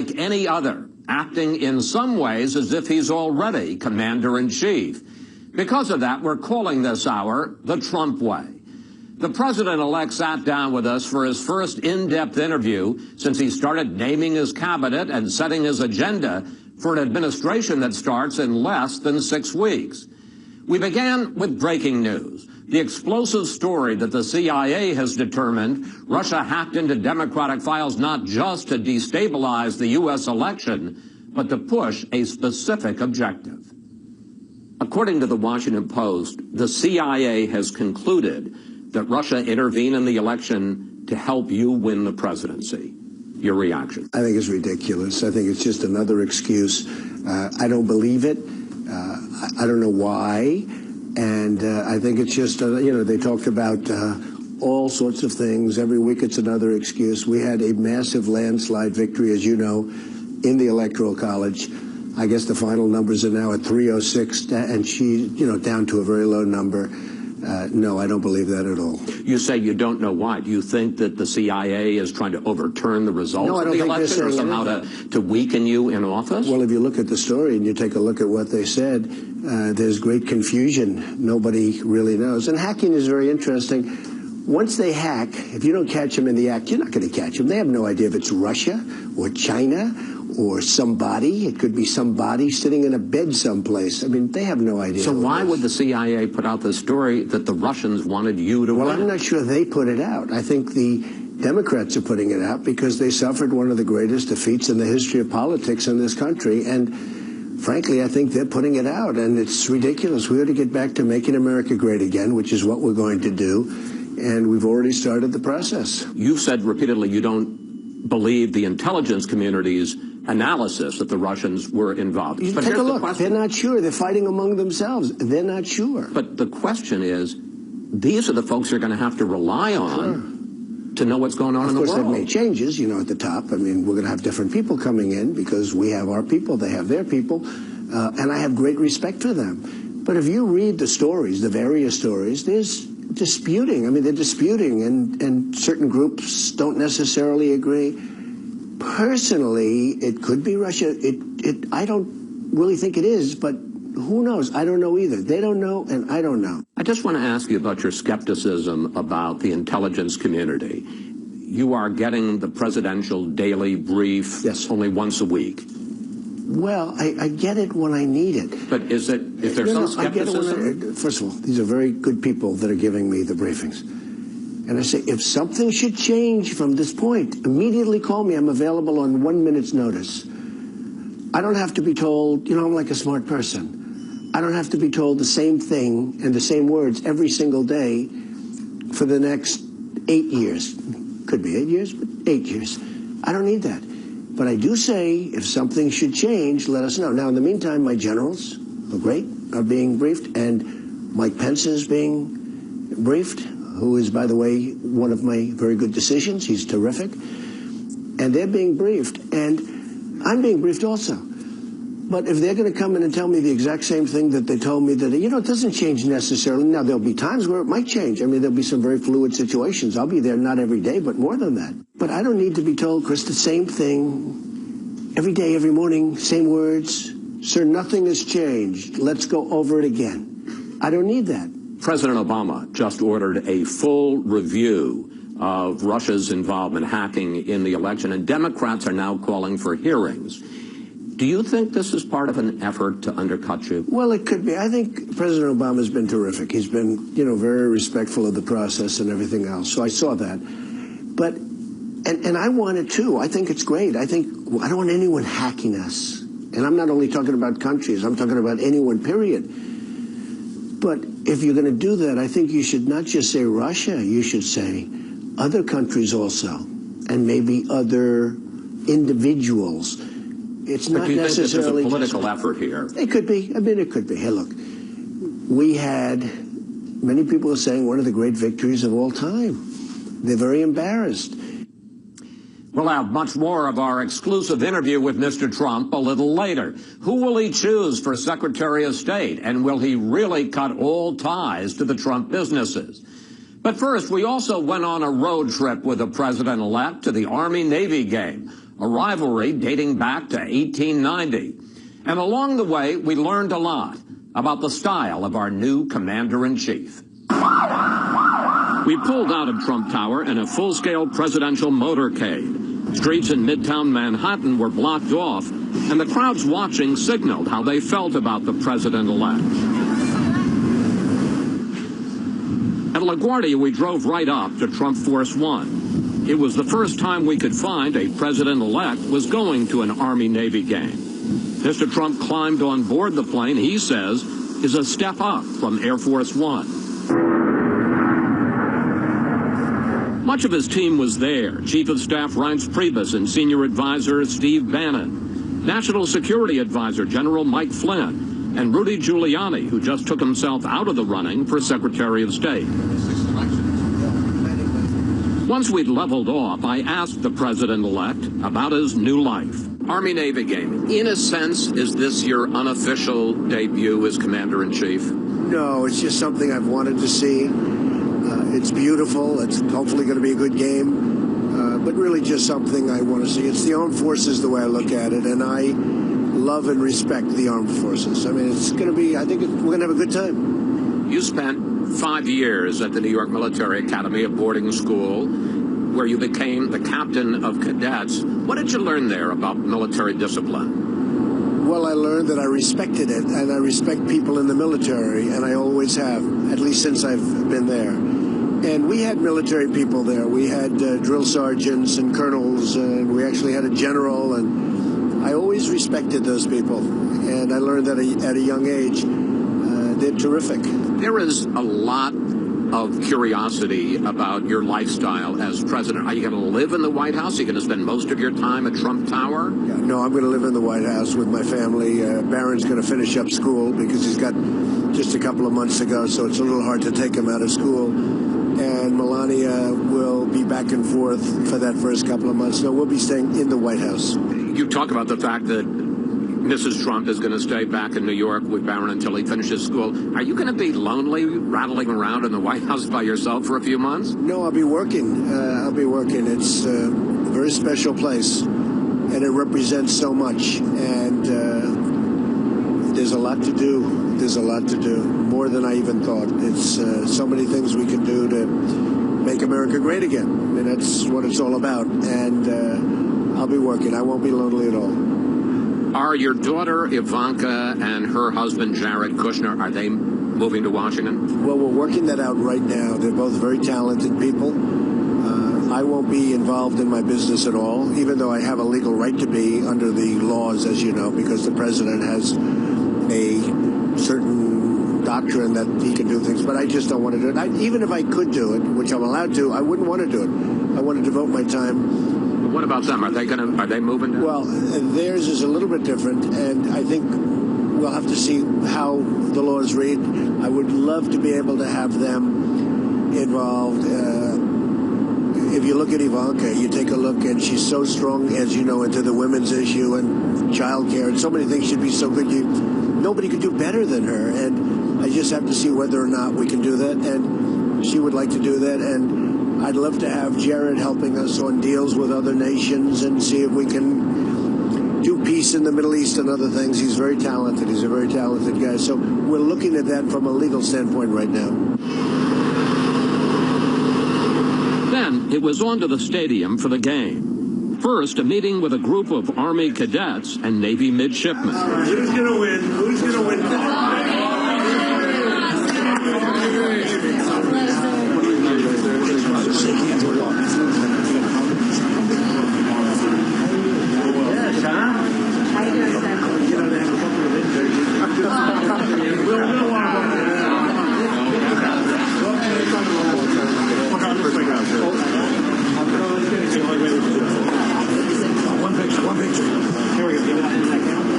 like any other, acting in some ways as if he's already commander-in-chief. Because of that, we're calling this hour the Trump way. The president-elect sat down with us for his first in-depth interview since he started naming his cabinet and setting his agenda for an administration that starts in less than 6 weeks. We began with breaking news. The explosive story that the CIA has determined Russia hacked into Democratic files not just to destabilize the U.S. election, but to push a specific objective. According to the Washington Post, the CIA has concluded that Russia intervened in the election to help you win the presidency. Your reaction? I think it's ridiculous. I think it's just another excuse. I don't believe it. I don't know why. And I think it's just, they talked about all sorts of things. Every week it's another excuse. We had a massive landslide victory, as you know, in the Electoral College. I guess the final numbers are now at 306, and she, down to a very low number. No, I don't believe that at all. You say you don't know why. Do you think that the CIA is trying to overturn the results of the election or somehow to weaken you in office? Well, if you look at the story and you take a look at what they said, there's great confusion. Nobody really knows. And hacking is very interesting. Once they hack, if you don't catch them in the act, you're not going to catch them. They have no idea if it's Russia or China or somebody. It could be somebody sitting in a bed someplace. I mean, they have no idea. So why would the CIA put out the story that the Russians wanted you to win? Well, I'm not sure they put it out. I think the Democrats are putting it out because they suffered one of the greatest defeats in the history of politics in this country. And frankly, I think they're putting it out. And it's ridiculous. We ought to get back to making America great again, which is what we're going to do. And we've already started the process. You've said repeatedly you don't believe the intelligence community's analysis that the Russians were involved. But take a look. They're not sure. They're fighting among themselves. They're not sure. But the question is, these are the folks you're going to have to rely on to know what's going on in the world. Of course, they've made changes, at the top. I mean, we're going to have different people coming in because we have our people, they have their people, and I have great respect for them. But if you read the stories, the various stories, there's disputing. I mean, they're disputing, and certain groups don't necessarily agree. Personally, it could be Russia. I don't really think it is, but who knows? I don't know either. They don't know, and I don't know. I just want to ask you about your skepticism about the intelligence community. You are getting the presidential daily brief only once a week. Well, I get it when I need it. But is there some skepticism? First of all, these are very good people that are giving me the briefings. And I say, if something should change from this point, immediately call me. I'm available on 1 minute's notice. I don't have to be told, I'm like a smart person. I don't have to be told the same thing and the same words every single day for the next 8 years. Could be 8 years, but 8 years. I don't need that. But I do say, if something should change, let us know. Now, in the meantime, my generals are great, are being briefed, and Mike Pence is being briefed, who is, by the way, one of my very good decisions. He's terrific. And they're being briefed, and I'm being briefed also. But if they're going to come in and tell me the exact same thing that they told me that, it doesn't change necessarily. Now, there'll be times where it might change. I mean, there'll be some very fluid situations. I'll be there not every day, but more than that. But I don't need to be told, Chris, the same thing every day, every morning, same words. Sir, nothing has changed. Let's go over it again. I don't need that. President Obama just ordered a full review of Russia's involvement hacking in the election, and Democrats are now calling for hearings. Do you think this is part of an effort to undercut you? Well, it could be. I think President Obama has been terrific. He's been, very respectful of the process and everything else. So I saw that. But, and I want it too. I think it's great. I don't want anyone hacking us. And I'm not only talking about countries. I'm talking about anyone, period. But if you're going to do that, I think you should not just say Russia. You should say other countries also, and maybe other individuals. It's not necessarily a political effort here. It could be. I mean, it could be. Hey, look, we had, many people are saying, one of the great victories of all time. They're very embarrassed. We'll have much more of our exclusive interview with Mr. Trump a little later. Who will he choose for Secretary of State? And will he really cut all ties to the Trump businesses? But first, we also went on a road trip with the president-elect to the Army-Navy game, a rivalry dating back to 1890. And along the way, we learned a lot about the style of our new commander-in-chief. We pulled out of Trump Tower in a full-scale presidential motorcade. Streets in Midtown Manhattan were blocked off, and the crowds watching signaled how they felt about the president-elect. At LaGuardia, we drove right up to Trump Force One. It was the first time we could find a president-elect was going to an Army-Navy game. Mr. Trump climbed on board the plane he says is a step up from Air Force One. Much of his team was there. Chief of Staff Reince Priebus and Senior Advisor Steve Bannon, National Security Advisor General Mike Flynn, and Rudy Giuliani, who just took himself out of the running for Secretary of State. Once we'd leveled off, I asked the president-elect about his new life. Army-Navy game. In a sense, is this your unofficial debut as Commander-in-Chief? No, it's just something I've wanted to see. It's beautiful. It's hopefully going to be a good game, but really just something I want to see. It's the armed forces the way I look at it, and I love and respect the armed forces. I mean, it's going to be, I think we're going to have a good time. You spent 5 years at the New York Military Academy, a boarding school, where you became the captain of cadets. What did you learn there about military discipline? Well, I learned that I respected it, and I respect people in the military, and I always have, at least since I've been there. And we had military people there. We had drill sergeants and colonels, and we actually had a general, and I always respected those people. And I learned that at a young age, they're terrific. There is a lot of curiosity about your lifestyle as president. Are you going to live in the White House? Are you going to spend most of your time at Trump Tower? Yeah, no, I'm going to live in the White House with my family. Barron's going to finish up school because he's got just a couple of months to go, so it's a little hard to take him out of school. And Melania will be back and forth for that first couple of months. No, we'll be staying in the White House. You talk about the fact that Mrs. Trump is going to stay back in New York with Barron until he finishes school. Are you going to be lonely, rattling around in the White House by yourself for a few months? No, I'll be working. It's a very special place, and it represents so much. And there's a lot to do. There's a lot to do, more than I even thought. It's so many things we can do to make America great again. I mean, that's what it's all about. And I'll be working. I won't be lonely at all. Are your daughter Ivanka and her husband Jared Kushner, are they moving to Washington? Well, we're working that out right now. They're both very talented people. I won't be involved in my business at all, even though I have a legal right to be under the laws, as you know, because the president has a certain doctrine that he can do things, but I just don't want to do it. Even if I could do it, which I'm allowed to, I wouldn't want to do it. I want to devote my time. What about them? Are they moving down? Well, theirs is a little bit different, and I think we'll have to see how the laws read. I would love to be able to have them involved. If you look at Ivanka, you take a look, and she's so strong, as you know, into the women's issue and child care, and so many things should be so good. Nobody could do better than her, and I just have to see whether or not we can do that, and she would like to do that, and I'd love to have Jared helping us on deals with other nations and see if we can do peace in the Middle East and other things. He's very talented. He's a very talented guy, so we're looking at that from a legal standpoint right now. Then it was on to the stadium for the game. First, a meeting with a group of Army cadets and Navy midshipmen. Who's going to win? Who's going to win? Yes, huh? One picture. Here we go. Give it up in that camera.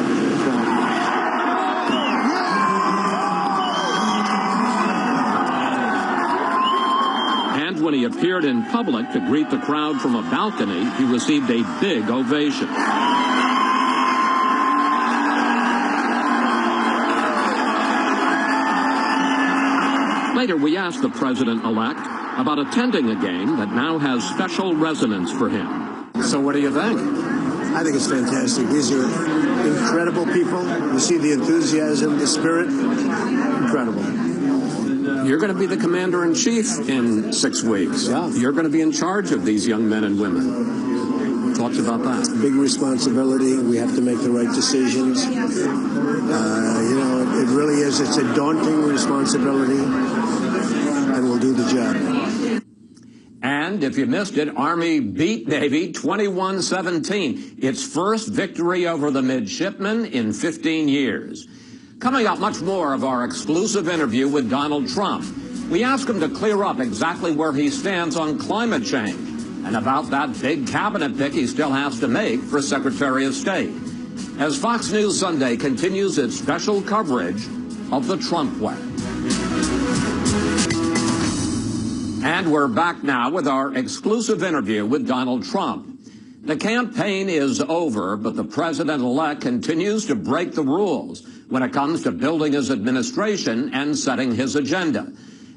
And when he appeared in public to greet the crowd from a balcony, he received a big ovation. Later, we asked the president-elect about attending a game that now has special resonance for him. So what do you think? I think it's fantastic. These are incredible people. You see the enthusiasm, the spirit. Incredible. You're going to be the commander-in-chief in 6 weeks. Yeah. You're going to be in charge of these young men and women. Thoughts about that? Big responsibility. We have to make the right decisions. It really is. It's a daunting responsibility, and we'll do the job. And if you missed it, Army beat Navy 21-17. Its first victory over the midshipmen in 15 years. Coming up, much more of our exclusive interview with Donald Trump. We ask him to clear up exactly where he stands on climate change and about that big cabinet pick he still has to make for Secretary of State. As Fox News Sunday continues its special coverage of the Trump way. And we're back now with our exclusive interview with Donald Trump. The campaign is over, but the president-elect continues to break the rules when it comes to building his administration and setting his agenda.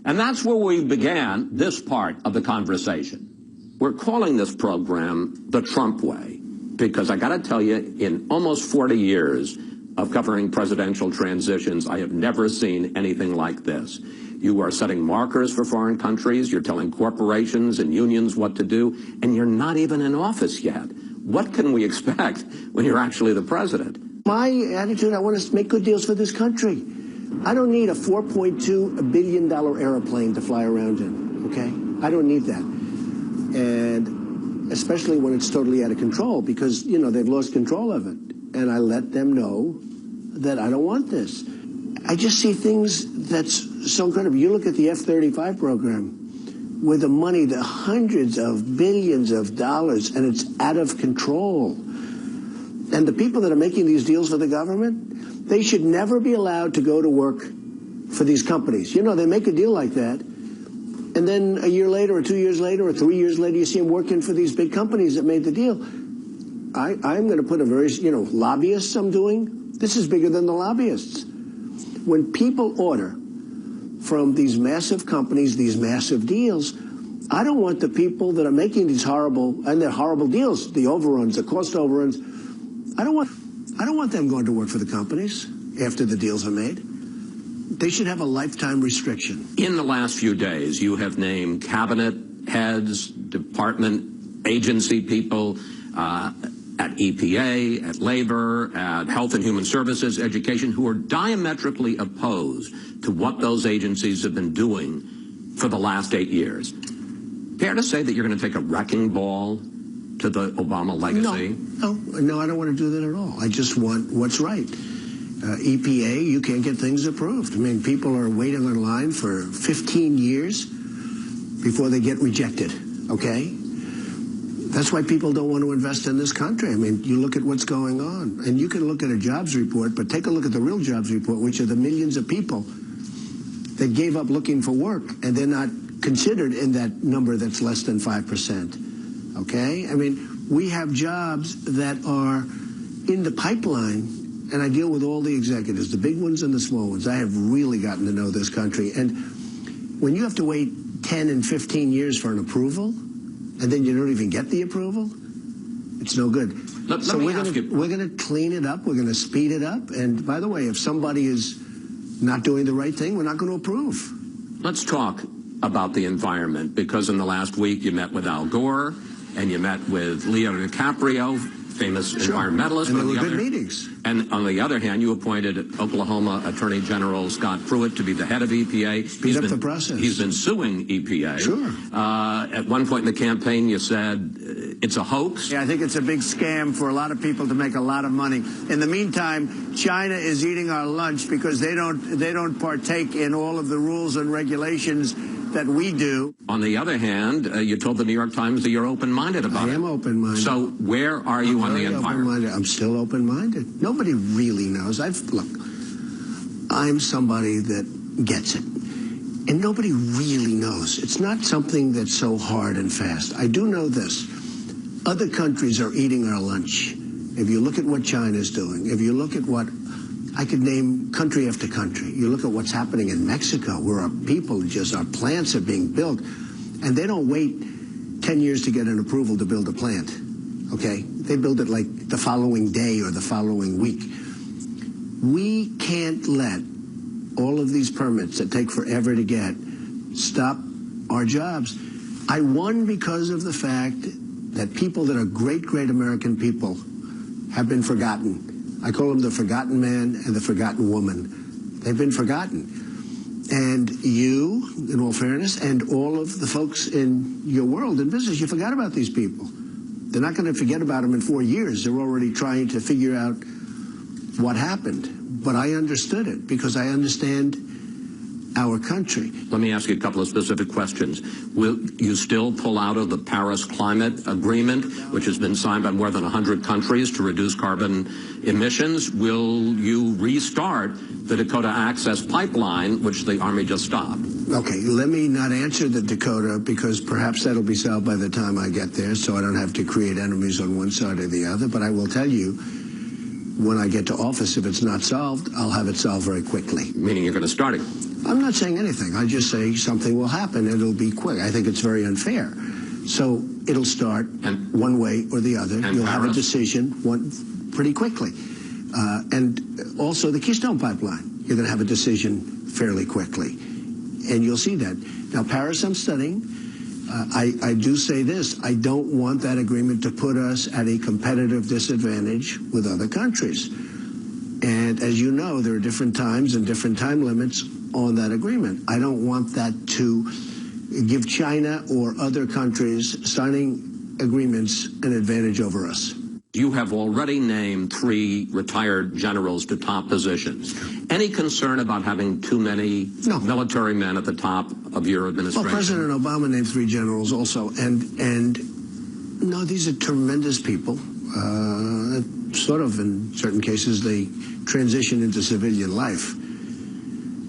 And that's where we began this part of the conversation. We're calling this program the Trump way because I got to tell you, in almost 40 years of covering presidential transitions, I have never seen anything like this. You are setting markers for foreign countries, you're telling corporations and unions what to do, and you're not even in office yet. What can we expect when you're actually the president? My attitude, I want to make good deals for this country. I don't need a $4.2 billion airplane to fly around in, okay? I don't need that. And especially when it's totally out of control because, they've lost control of it. And I let them know that I don't want this. I just see things that's so incredible. You look at the F-35 program with the money, the hundreds of billions of dollars, and it's out of control. And the people that are making these deals for the government, they should never be allowed to go to work for these companies. They make a deal like that, and then a year later or 2 years later or 3 years later, you see them working for these big companies that made the deal. I'm going to put a very, lobbyists I'm doing. This is bigger than the lobbyists. When people order from these massive companies, these massive deals, I don't want the people that are making these horrible deals, the overruns, the cost overruns. I don't want them going to work for the companies after the deals are made. They should have a lifetime restriction. In the last few days, you have named cabinet heads, department agency people, at EPA, at Labor, at Health and Human Services, Education, who are diametrically opposed to what those agencies have been doing for the last 8 years. Fair to say that you're going to take a wrecking ball to the Obama legacy? No, I don't want to do that at all. I just want what's right. EPA, you can't get things approved. I mean, people are waiting on line for 15 years before they get rejected, okay? That's why people don't want to invest in this country. I mean, you look at what's going on, and you can look at a jobs report, but take a look at the real jobs report, which are the millions of people that gave up looking for work, and they're not considered in that number that's less than 5%, okay? I mean, we have jobs that are in the pipeline, and I deal with all the executives, the big ones and the small ones. I have really gotten to know this country, and when you have to wait 10 and 15 years for an approval, and then you don't even get the approval, it's no good. So we're going to clean it up. We're going to speed it up. And by the way, if somebody is not doing the right thing, we're not going to approve. Let's talk about the environment, because in the last week you met with Al Gore and you met with Leo DiCaprio, famous environmentalist. And they were good meetings. And on the other hand, you appointed Oklahoma Attorney General Scott Pruitt to be the head of EPA. Speed up the process. He's been suing EPA. Sure. At one point in the campaign, you said it's a hoax. Yeah, I think it's a big scam for a lot of people to make a lot of money. In the meantime, China is eating our lunch because they don't partake in all of the rules and regulations that we do. On the other hand, you told the New York Times that you're open-minded about it. I am open-minded. So where are you on the environment? I'm still open-minded. Nobody really knows. Look, I'm somebody that gets it. And nobody really knows. It's not something that's so hard and fast. I do know this. Other countries are eating our lunch. If you look at what China's doing, if you look at what I could name country after country. You look at what's happening in Mexico, where our plants are being built, and they don't wait 10 years to get an approval to build a plant. okay? They build it like the following day or the following week. We can't let all of these permits that take forever to get stop our jobs. I won because of the fact that people that are great, great American people have been forgotten. I call them the forgotten man and the forgotten woman. They've been forgotten. And you, in all fairness, and all of the folks in your world in business, you forgot about these people. They're not going to forget about them in 4 years. They're already trying to figure out what happened. But I understood it because I understand our country. Let me ask you a couple of specific questions. Will you still pull out of the Paris Climate Agreement, which has been signed by more than 100 countries to reduce carbon emissions? Will you restart the Dakota Access Pipeline, which the Army just stopped? Okay, let me not answer the Dakota because perhaps that'll be solved by the time I get there, so I don't have to create enemies on one side or the other. But I will tell you, when I get to office, if it's not solved, I'll have it solved very quickly. Meaning you're going to start it? I'm not saying anything. I just say something will happen and it'll be quick. I think it's very unfair. So it'll start one way or the other. You'll have a decision pretty quickly. And also the Keystone Pipeline, you're going to have a decision fairly quickly. And you'll see that. Now, Paris, I'm studying. I do say this. I don't want that agreement to put us at a competitive disadvantage with other countries. And as you know, there are different times and different time limits on that agreement. I don't want that to give China or other countries signing agreements an advantage over us. You have already named 3 retired generals to top positions. Any concern about having too many military men at the top of your administration? Well, President Obama named 3 generals also, and no, these are tremendous people. Sort of, in certain cases, they transition into civilian life.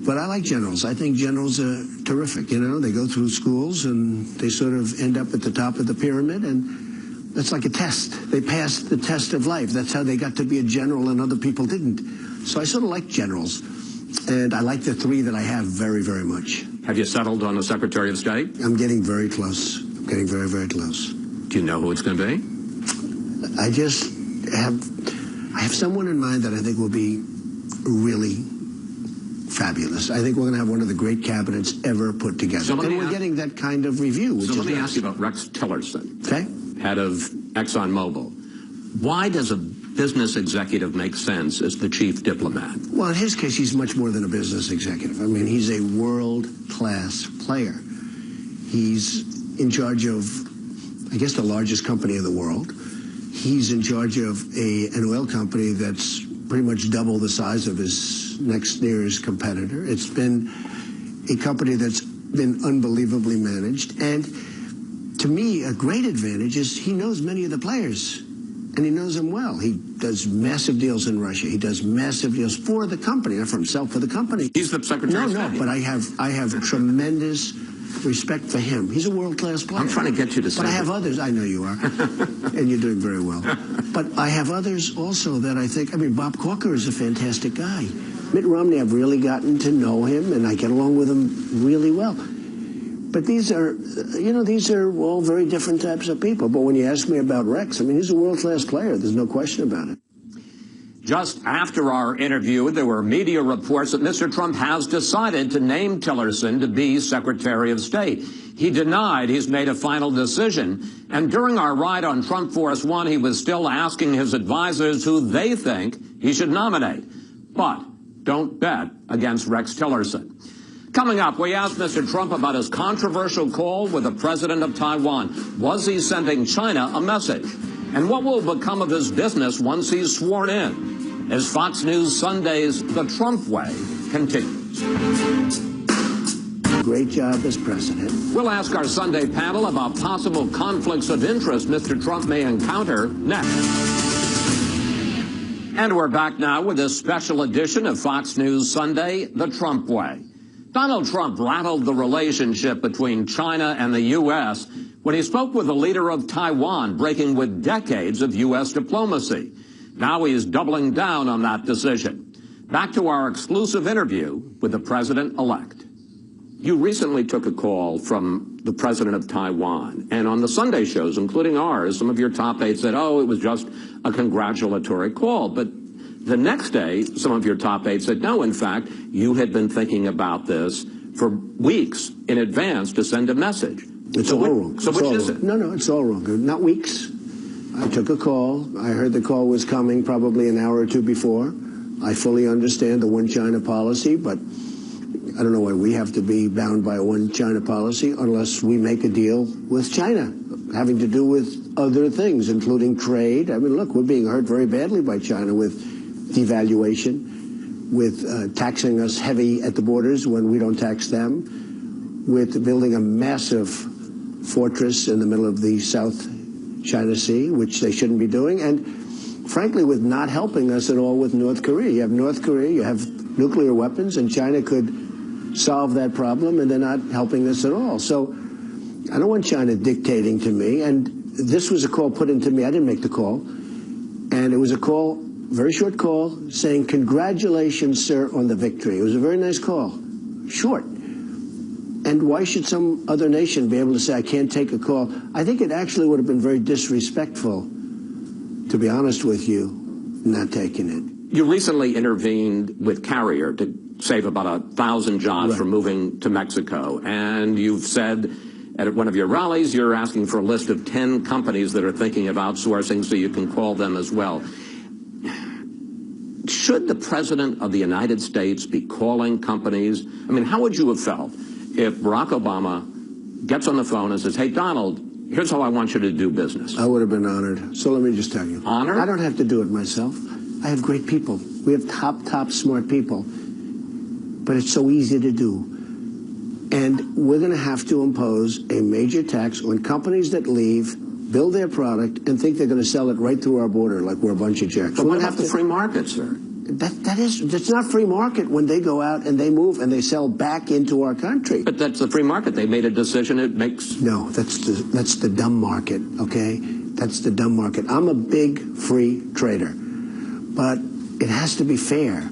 But I like generals. I think generals are terrific. You know, they go through schools and they sort of end up at the top of the pyramid, and that's like a test. They passed the test of life. That's how they got to be a general and other people didn't. So I sort of like generals. And I like the 3 that I have very, very much. Have you settled on a Secretary of State? I'm getting very close. I'm getting very, very close. Do you know who it's going to be? I just have someone in mind that I think will be really fabulous. I think we're going to have one of the great cabinets ever put together. And we're getting that kind of review. So let me ask you about Rex Tillerson, okay, head of ExxonMobil. Why does a business executive make sense as the chief diplomat? Well, in his case, he's much more than a business executive. I mean, he's a world-class player. He's in charge of, I guess, the largest company in the world. He's in charge of an oil company that's pretty much double the size of his next nearest competitor. It's been a company that's been unbelievably managed. And to me, a great advantage is he knows many of the players, and he knows them well. He does massive deals in Russia. He does massive deals for the company, not for himself, for the company. He's the Secretary of State. No, but I have tremendous respect for him. He's a world-class player. I'm trying to get you to say But I have others. I know you are. And you're doing very well. But I have others also that I think, I mean, Bob Corker is a fantastic guy. Mitt Romney, I've really gotten to know him, and I get along with him really well. But these are, you know, these are all very different types of people. But when you ask me about Rex, I mean, he's a world-class player. There's no question about it. Just after our interview, there were media reports that Mr. Trump has decided to name Tillerson to be Secretary of State. He denied he's made a final decision. And during our ride on Trump Force One, he was still asking his advisors who they think he should nominate. But don't bet against Rex Tillerson. Coming up, we asked Mr. Trump about his controversial call with the president of Taiwan. Was he sending China a message? And what will become of his business once he's sworn in? As Fox News Sunday's The Trump Way continues. Great job as president. We'll ask our Sunday panel about possible conflicts of interest Mr. Trump may encounter next. And we're back now with this special edition of Fox News Sunday, The Trump Way. Donald Trump rattled the relationship between China and the U.S. when he spoke with the leader of Taiwan, breaking with decades of U.S. diplomacy. Now he's doubling down on that decision. Back to our exclusive interview with the president-elect. You recently took a call from the president of Taiwan, and on the Sunday shows, including ours, some of your top aides said, oh, it was just a congratulatory call. But the next day, some of your top aides said, no, in fact, you had been thinking about this for weeks in advance to send a message. It's all wrong. So which is it? No, it's all wrong. Not weeks. I took a call. I heard the call was coming probably an hour or two before. I fully understand the one China policy, but I don't know why we have to be bound by a one China policy unless we make a deal with China, having to do with other things, including trade. I mean, look, we're being hurt very badly by China with devaluation, with taxing us heavy at the borders when we don't tax them, with building a massive fortress in the middle of the South China Sea, which they shouldn't be doing, and frankly, with not helping us at all with North Korea. You have North Korea, you have nuclear weapons, and China could solve that problem, and they're not helping us at all. So I don't want China dictating to me, and this was a call put into me. I didn't make the call, and it was a call, very short call, saying, congratulations, sir, on the victory. It was a very nice call, short. And why should some other nation be able to say, I can't take a call? I think it actually would have been very disrespectful, to be honest with you, not taking it. You recently intervened with Carrier to save about 1,000 jobs Right. from moving to Mexico. And you've said at one of your rallies, you're asking for a list of 10 companies that are thinking of outsourcing so you can call them as well. Should the President of the United States be calling companies? I mean, how would you have felt if Barack Obama gets on the phone and says, hey, Donald, here's how I want you to do business? I would have been honored. So let me just tell you. Honored? I don't have to do it myself. I have great people. We have top smart people. But it's so easy to do. And we're going to have to impose a major tax on companies that leave, build their product, and think they're going to sell it right through our border like we're a bunch of jerks. But what about the free market, sir? That's not free market when they go out and they move and they sell back into our country. But that's the free market. They made a decision. It makes... No, that's the dumb market, okay? That's the dumb market. I'm a big free trader, but it has to be fair.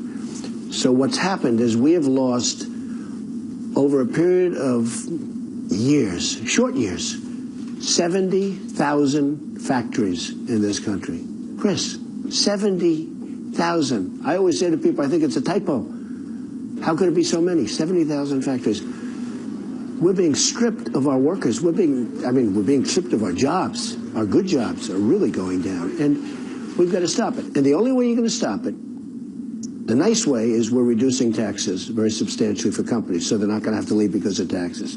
So what's happened is we have lost, over a period of years, short years, 70,000 factories in this country. Chris, 70,000. I always say to people, I think it's a typo. How could it be so many? 70,000 factories. We're being stripped of our workers. We're being stripped of our jobs. Our good jobs are really going down. And we've got to stop it. And the only way you're going to stop it, the nice way, is we're reducing taxes very substantially for companies, so they're not going to have to leave because of taxes.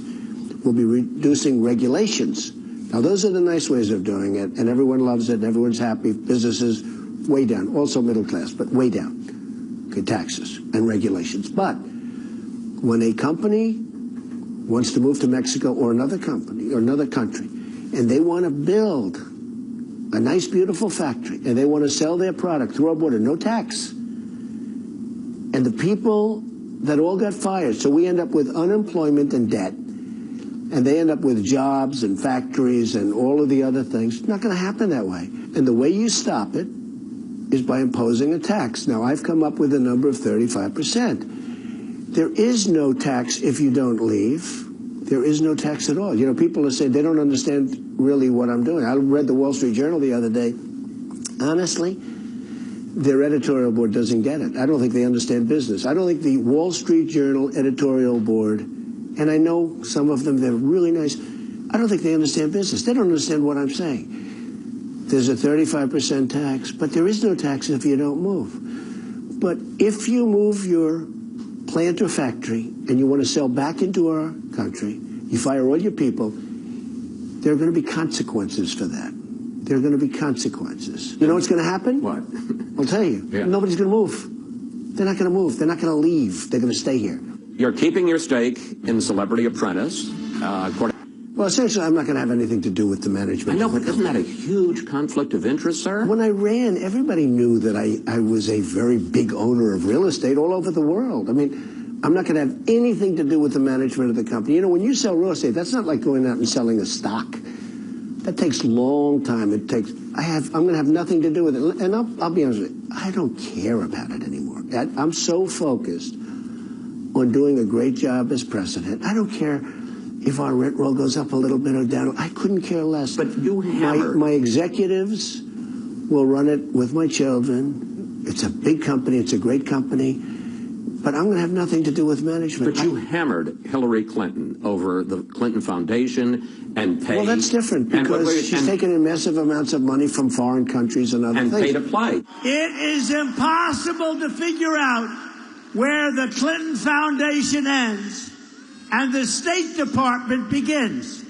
We'll be reducing regulations. Now, those are the nice ways of doing it, and everyone loves it, and everyone's happy. Businesses, way down. Also middle class, but way down. Okay, taxes and regulations. But when a company wants to move to Mexico or another company or another country, and they want to build a nice, beautiful factory, and they want to sell their product through our border, no tax. And the people that all got fired, so we end up with unemployment and debt, and they end up with jobs and factories and all of the other things. It's not going to happen that way. And the way you stop it is by imposing a tax. Now, I've come up with a number of 35%. There is no tax if you don't leave. There is no tax at all. You know, people are saying they don't understand really what I'm doing. I read the Wall Street Journal the other day. Honestly, their editorial board doesn't get it. I don't think they understand business. I don't think the Wall Street Journal editorial board, and I know some of them, they're really nice, I don't think they understand business. They don't understand what I'm saying. There's a 35% tax, but there is no tax if you don't move. But if you move your plant or factory and you want to sell back into our country, you fire all your people, there are going to be consequences for that. There are going to be consequences. You know what's going to happen? What? I'll tell you. Yeah. Nobody's going to move. They're not going to move. They're not going to leave. They're going to stay here. You're keeping your stake in Celebrity Apprentice. Well, essentially, I'm not going to have anything to do with the management. I know, but isn't that a huge conflict of interest, sir? When I ran, everybody knew that I was a very big owner of real estate all over the world. I mean, I'm not going to have anything to do with the management of the company. You know, when you sell real estate, that's not like going out and selling a stock. That takes a long time. I'm going to have nothing to do with it. And I'll be honest with you, I don't care about it anymore. I'm so focused on doing a great job as president. I don't care if our rent roll goes up a little bit or down. I couldn't care less. But you hammered. My executives will run it with my children. It's a big company. It's a great company. But I'm going to have nothing to do with management. But you hammered Hillary Clinton over the Clinton Foundation and paid. Well, that's different because she's taken in massive amounts of money from foreign countries and other things. And paid to play. It is impossible to figure out where the Clinton Foundation ends and the State Department begins.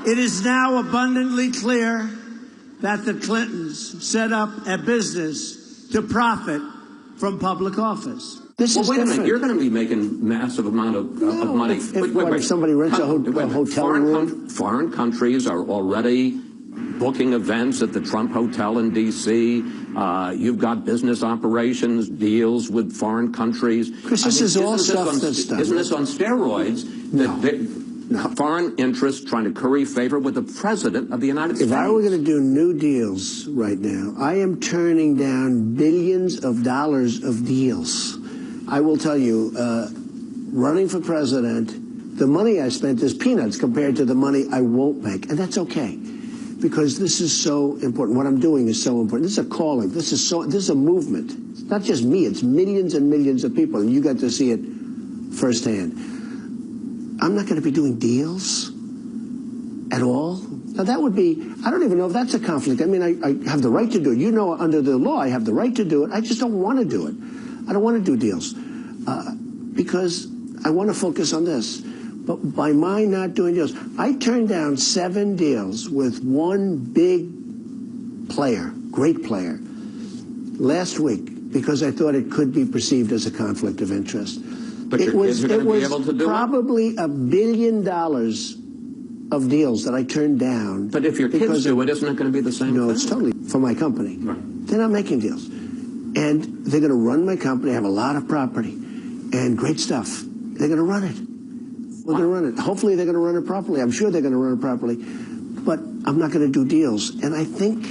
It is now abundantly clear that the Clintons set up a business to profit from public office. This is wait a different. minute. You're going to be making massive amount of money. If somebody rents a hotel room? Foreign countries are already booking events at the Trump Hotel in D.C. You've got business operations, deals with foreign countries. Chris, this is all stuff that's done. Isn't this on steroids? No. Foreign interests trying to curry favor with the President of the United States. If I were going to do new deals right now, I am turning down billions of dollars of deals. I will tell you, running for president, the money I spent is peanuts compared to the money I won't make. And that's okay, because this is so important. What I'm doing is so important. This is a calling. This is a movement. It's not just me. It's millions and millions of people. And you got to see it firsthand. I'm not going to be doing deals at all. Now, that would be, I don't even know if that's a conflict. I mean, I have the right to do it. You know, under the law, I have the right to do it. I just don't want to do it. I don't want to do deals because I want to focus on this. But by my not doing deals, I turned down 7 deals with one big player, great player, last week because I thought it could be perceived as a conflict of interest. But your kids are going to be able to do it? Probably $1 billion of deals that I turned down. But if your kids do it, isn't it going to be the same thing? No, it's totally for my company. Right. They're not making deals. And they're going to run my company. I have a lot of property and great stuff. They're going to run it. We're going to run it. Hopefully they're going to run it properly. I'm sure they're going to run it properly. But I'm not going to do deals. And I think,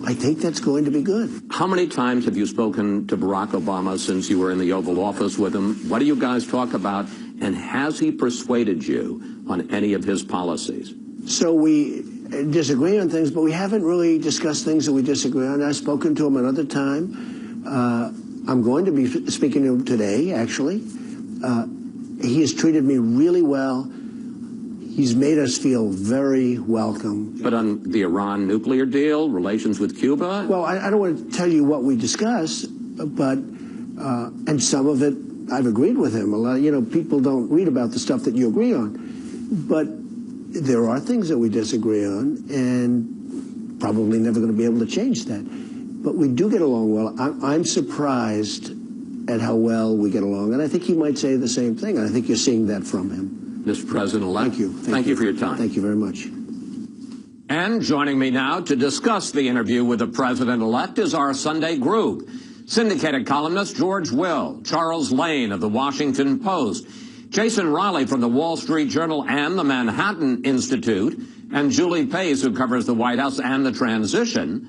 I think that's going to be good. How many times have you spoken to Barack Obama since you were in the Oval Office with him? What do you guys talk about? And has he persuaded you on any of his policies? So we disagree on things, but we haven't really discussed things that we disagree on. I've spoken to him another time. I'm going to be speaking to him today, actually. He has treated me really well. He's made us feel very welcome. But on the Iran nuclear deal, relations with Cuba? Well, I don't want to tell you what we discuss, but, and some of it I've agreed with him. A lot, people don't read about the stuff that you agree on. But there are things that we disagree on, and probably never going to be able to change that. But we do get along well. I'm surprised at how well we get along, and I think he might say the same thing, and I think you're seeing that from him. Mr. President-elect, thank you. Thank you for your time. Thank you very much. And joining me now to discuss the interview with the President-elect is our Sunday group. Syndicated columnist George Will, Charles Lane of the Washington Post, Jason Riley from the Wall Street Journal and the Manhattan Institute, and Julie Pace, who covers the White House and the transition.